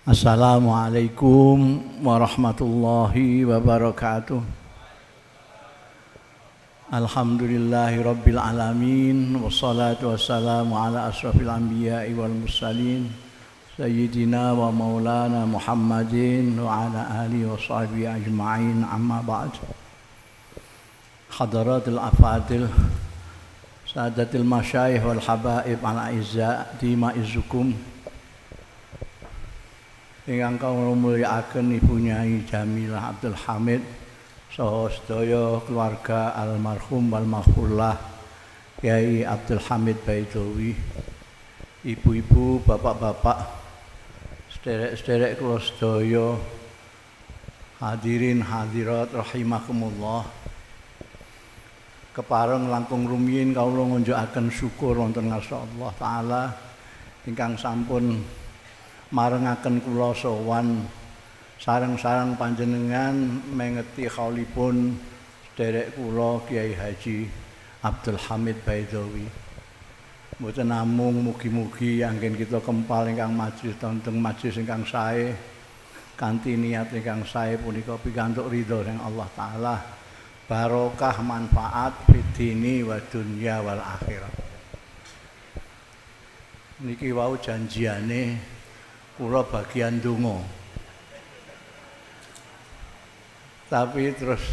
Assalamualaikum warahmatullahi wabarakatuh. Alhamdulillahi rabbil alamin. Wassalatu wassalamu ala asrafil anbiya'i wal mursalin Sayyidina wa maulana Muhammadin wa ala alihi wa sahbihi ajma'in, amma ba'd. Hadaratul afadil, sadatil masyayikh wal habaib ala izza dimaizukum, ingkang kawula mulyakaken Ibu Nyai Jamilah Abdul Hamid saha sedaya keluarga almarhum wal maghfurlah Kyai Abdul Hamid Baidowi, ibu-ibu, bapak-bapak, sederek-sederek kula sedaya, hadirin hadirat rahimakumullah. Kepareng langkung rumiyin kawula ngunjukaken syukur wonten ngarsa Allah taala ingkang sampun marengaken kula sowan sareng-sareng panjenengan mengeti khaulipun sederek kula Kyai Haji Abdul Hamid Baidowi. Mboten namung mugi-mugi anggen kita kempal ingkang majlis wonten majlis ingkang sae kanthi niat ingkang sae punika pikantuk ridho saking Allah taala, barokah manfaat fidini wa dunya wal akhirah. Niki wau janjiane kula bagian donga, tapi terus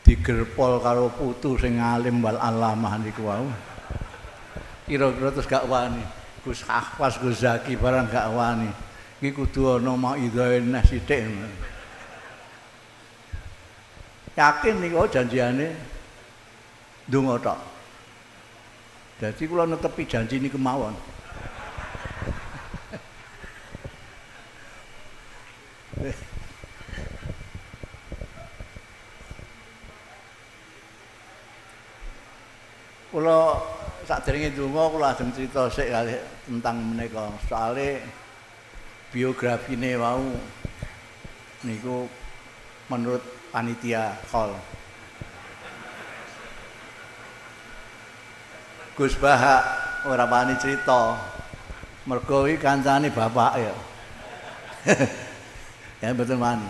digerpol karo putu sing alim wal alamah niku wau. Kira-kira terus gak wani, Gus Hafaz, Gus Zaki barang gak wani. Iki kudu ana maidhae nes sithik. Yakin niku janjiane donga tok. Dadi kula netepi janji niku mawon. Kula sakderenge donga kula ajeng crita sik kalih tentang menika. Soale biografine wau niku menurut panitia hall. Gus Bahak ora wani crita. Mergo iki kancane bapak ya. Ya mboten wani.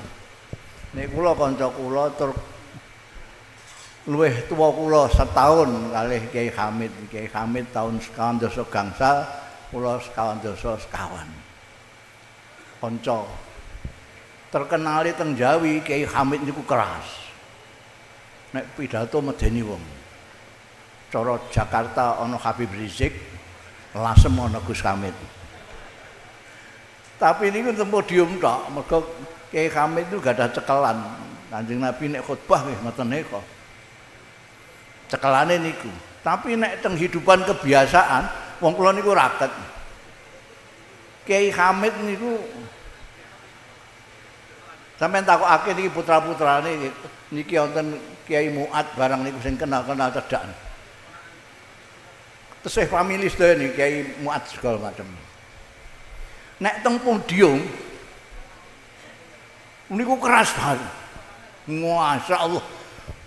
Nek kula kanca kula tur luwih tuwa kula setahun kalih Kyai Hamid. Kyai Hamid tahun 1900 gangsal, kula 1900 sekawan. Kanca. Terkenali teng Jawi Kyai Hamid niku keras. Nek pidato medeni wong. Cara Jakarta ana Habib Rizik, Lasem ana Gus Hamid. Tapi niku teng podium tok, mergo Kyai Hamid niku gadah cekelan. Kanjeng Nabi nek khutbah nggih ngoten nika. Cekelane niku. Tapi nek teng hidupan kebiasaan wong kula niku raket. Kyai Hamid niku sampeyan takokake niki putra-putrane niki wonten Kyai Muat barang niku sing kenal-kenal cedhak. Tesih famili sedaya niki Kyai Muat segala macam. Nek teng podium niku keras banget. Masyaallah.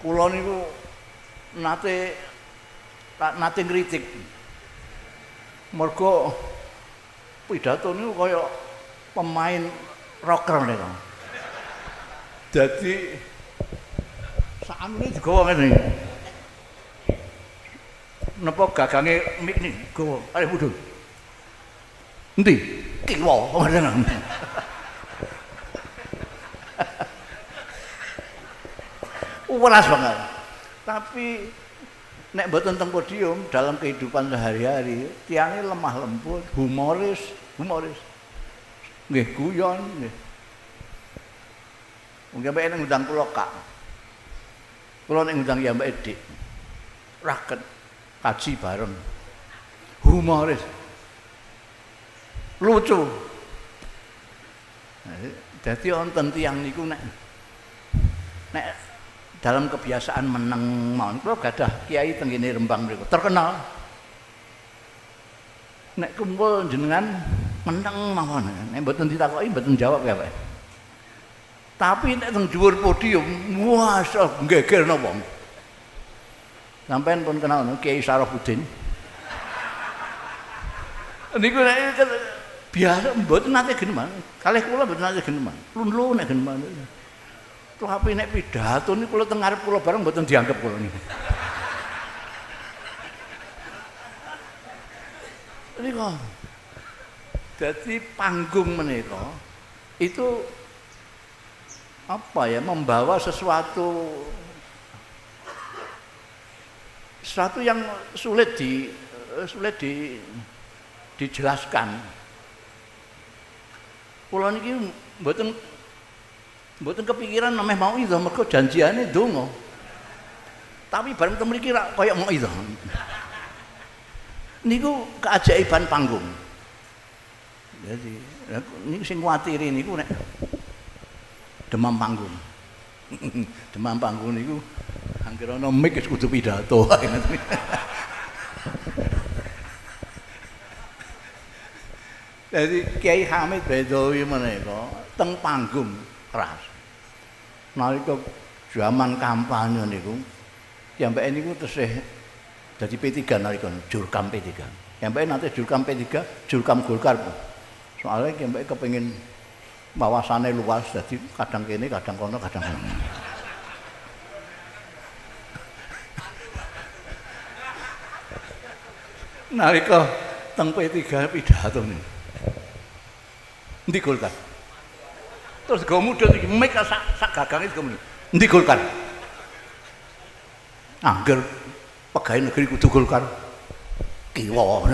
Kula niku nate ngritik. Mergo pidato niku kaya pemain rocker niku. Dadi sakmene digawa ngene. Napa gagange mik niki gawa arep mudhun. Endi? Kiwa ngoten. Welas banget. Tapi nek mboten teng podium dalam kehidupan sehari-hari, tiange lemah lembut, humoris. Nggih guyon nggih. Mungkin mbek nek ngundang kula Kak. Kula nek ngundang ya Mbak Dik. Raket kaji bareng. Humoris. Lucu. Dadi wonten tiyang niku nek dalam kebiasaan meneng mawon. Kula gadah kiai teng kene Rembang mriku terkenal. Nek kumpul jenengan meneng mawon. Nek mboten ditakoki mboten jawab ya, Pak. Tapi nek teng dhuwur podium, wah nggegerno wong. Sampeyan pun kenal Kiai Sarafuddin. Niku nek Biasa mboten nate geneman. Kalih kula mboten nate geneman. Lun-lun nek geneman. Tapi nek pidato niku kula teng ngarep kula bareng mboten dianggep kula niku. Niku. Jadi panggung menika itu apa ya, membawa sesuatu yang sulit dijelaskan. Kula niki mboten kepikiran nameh mau itu mergo janjiane donga. Tapi bareng teng mriki rak kaya mau itu. Niku keajaiban panggung. Jadi niku sing kuwatiri niku nek demam panggung. Demam panggung niku anggere ana mic wis kudu pidato. Jadi Kiai Hamid Bedowi menika teng panggung keras. Nalika zaman kampanye niku, piyambake niku tesih dadi P3 nalika jurkam P3. Piyambake nate jurkam P3, jurkam Golkar. Soalnya piyambake kepengin wawasannya luas, jadi kadang kene, kadang kono, kadang kono. Nalika teng P3 pidato niku. Endi Golkar? Terus go mudhun iki mik sak gagange go mudhun. Endi Golkar? Angger pegawai negeri kudu Golkar. Kiwa.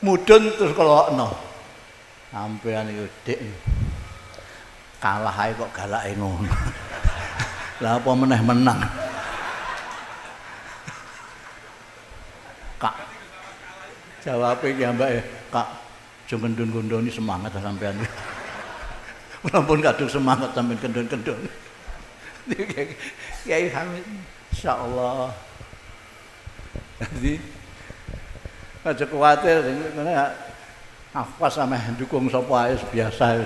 Mudhun terus kelokno. Sampeyan iku Dik. Kalah ae kok galake ngono. Lah apa meneh menang? Kak jawabe ki ambake, Kak, aja kendun-kendoni semangat sampean. Mumpun kadung semangat sampean kendun-kendun. Kiai Hamid insyaallah. Jadi aja kuwatir ngene apa sampe dukung sapa ae biasa.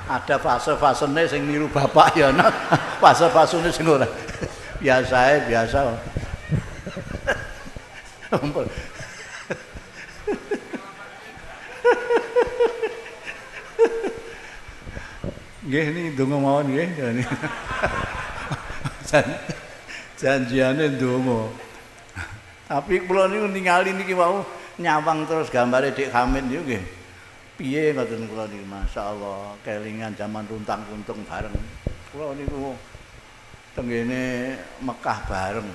Ada fase-fasene sing niru bapak ya ana, fase-fasene sing ora. Biasa. Ampun. Nggih niki ndonga mawon nggih. Janjiane ndonga. Tapi kula niku ningali niki wau nyawang terus gambare Dik Hamid niku nggih. Piye ngoten kula niki masyaallah kelingan zaman runtang-runtung bareng. Kula niku tenggene Mekah bareng.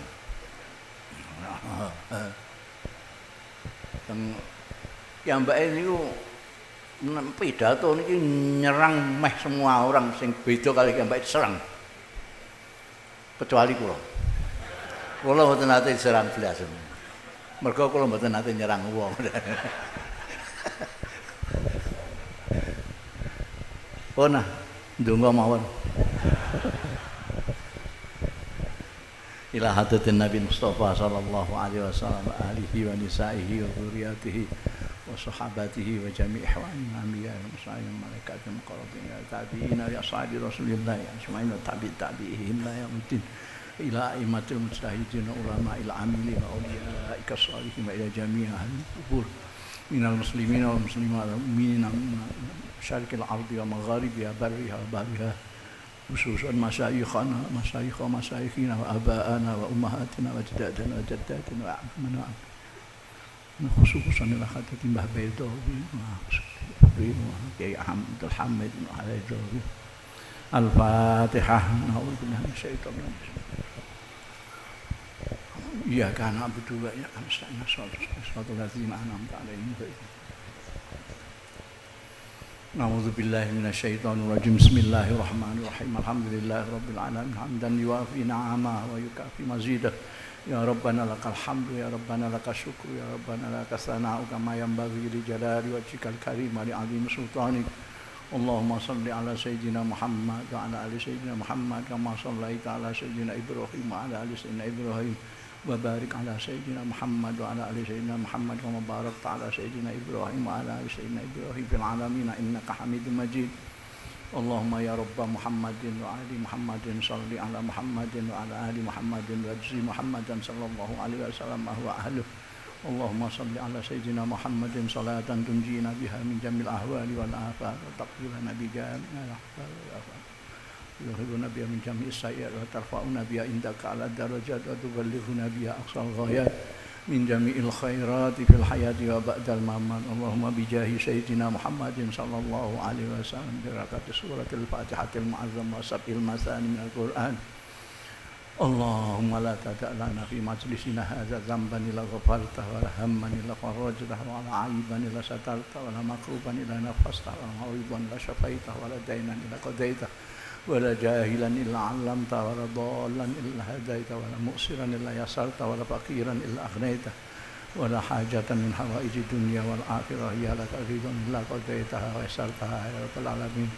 Teng piyambake niku pidato niki nyerang meh semua orang sing beda kali piyambake serang. Kecuali kula. Kula mboten nate serang blas. Mergo kula mboten nate nyerang wong. Ona ndonga mawon. Ila hadratin Nabi Mustafa sallallahu alaihi wasallam alihi wa nisaihi wa dzurriyyatihi wa sahabatihi wa jami' ihwani anbiya wa mursalin malaikatil muqarrabin tabi'ina ya ashabi Rasulillah ajma'in tabi'ihim la yamutin ila aimatil mujtahidin ulama ila amili wa awliyaika shalihin wa ila jami'i ahli kubur minal muslimin wal muslimat wal mu'minin syarqil ardi wa magharibiha barriha wa bahriha khususan masyayikhina wa aba'ana wa ummahatina wa jadadana wa jaddatina wa a'mana khususan ila khatatin Mbah Bedowi wa Kiai Abdul Hamid al-Halajawi Al-Fatihah. A'udzubillahi minasyaitonir rajim. Ya kana abdu wa ya amsana sallallahu alaihi wa A'udzu billahi minasyaitonir rajim. Bismillahirrahmanirrahim. Alhamdulillahirabbil alamin hamdan yuwafi ni'amahu wa yukafi mazidah. Ya Rabbana lakal hamdu ya Rabbana lakal syukru ya Rabbana lakas sana'u kama yanbaghi li jalali wajhikal karim wa li 'azimi sultanik. Allahumma shalli ala sayyidina Muhammad wa ala ali sayyidina Muhammad kama shallaita ala sayyidina Ibrahim wa ala ali sayyidina Ibrahim. وبارك على سيدنا محمد وعلى آل سيدنا محمد كما باركت على سيدنا إبراهيم وعلى آل سيدنا إبراهيم في العالمين إنك حميد مجيد اللهم يا رب محمد وآل محمد صل على محمد وعلى آل محمد واجزي محمدا صلى الله عليه وسلم وهو أهله. اللهم صل على سيدنا محمد صلاة تنجينا بها من جميع الأهوال والآفات وتقبلنا بجميع الأحوال والآفات وتطهرنا بها من جميع السيئات وترفعنا بها عندك على الدرجات وتبلغنا بها أقصى الغايات من جميع الخيرات في الحياة وبعد الممات. اللهم بجاه سيدنا محمد صلى الله عليه وسلم بركة سورة الفاتحة المعظمة وسبع المثاني من القرآن. اللهم لا تدع لنا في مجلسنا هذا ذنبا إلا غفرته ولا هما إلا فرجته ولا عيبا إلا سترته ولا مكروبا إلا نفسته ولا مريضا إلا شفيته ولا دينا إلا قضيته ولا جاهلا إلا علمته ولا ضالا إلا هديته ولا مؤسرا إلا يسرته ولا فقيرا إلا أغنيته ولا حاجة من حوائج الدنيا والآخرة هي لك رضا إلا قضيتها ويسرتها يا رب العالمين.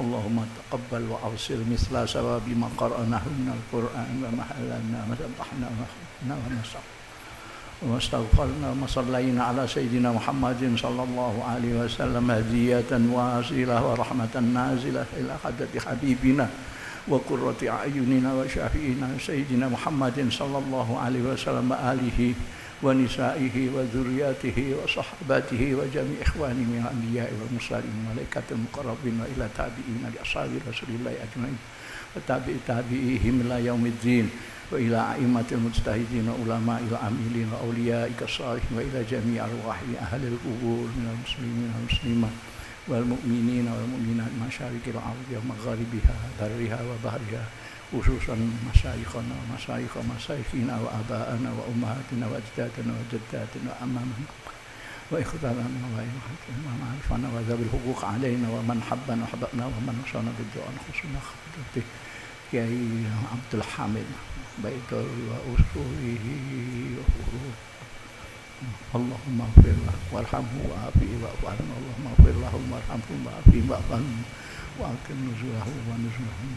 اللهم تقبل وأوصل مثل ثواب ما قرأناه من القرآن وما حللنا وما سبحنا وما واستغفرنا وما صلينا على سيدنا محمد صلى الله عليه وسلم هدية واصلة ورحمة نازلة إلى حضرة حبيبنا وقرة أعيننا وشفيعنا سيدنا محمد صلى الله عليه وسلم آله ونسائه وذرياته وصحباته وجميع إخوانه من الأنبياء والمرسلين والملائكة المقربين وإلى تابعين لأصحاب رسول الله أجمعين وتابعيهم إلى يوم الدين وإلى أئمة المجتهدين وعلماء العاملين وأوليائك الصالحين وإلى جميع أرواح أهل القبور من المسلمين والمسلمات والمؤمنين والمؤمنات مشارق الأرض ومغاربها برها وبحرها خصوصا مشايخنا ومشايخ مشايخنا وآباءنا وأمهاتنا وأجدادنا وجداتنا وأمامنا وإخواننا ومعرفنا وذوي الحقوق علينا ومن حبنا وحببنا ومن وصلنا بالدعاء خصوصا خطبته كي عبد الحميد بيته وأصوله وفروه. اللهم اغفر له وارحمه وعافيه واعف عنه. اللهم اغفر له وارحمه وعافيه واعف عنه وأكرم نزله ونزلهم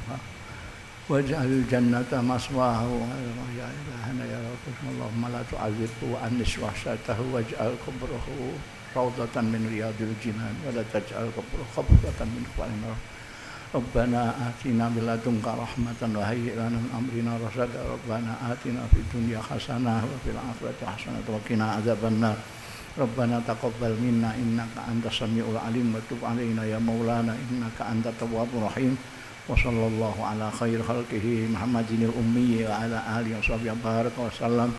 واجعل الجنة مثواه يا إلهنا يا رب. اللهم لا تعذبه وأنس وحشته واجعل قبره روضة من رياض الجنان ولا تجعل قبره خبرة من خبال النار. ربنا آتنا من لدنك رحمة وهيئ لنا من أمرنا رشدا. ربنا آتنا في الدنيا حسنة وفي الآخرة حسنة وقنا عذاب النار. ربنا تقبل منا إنك أنت السميع العليم وتب علينا يا مولانا إنك أنت التواب الرحيم. وصلى الله على خير خلقه محمد الأمي وعلى آله وصحبه وبارك وسلم.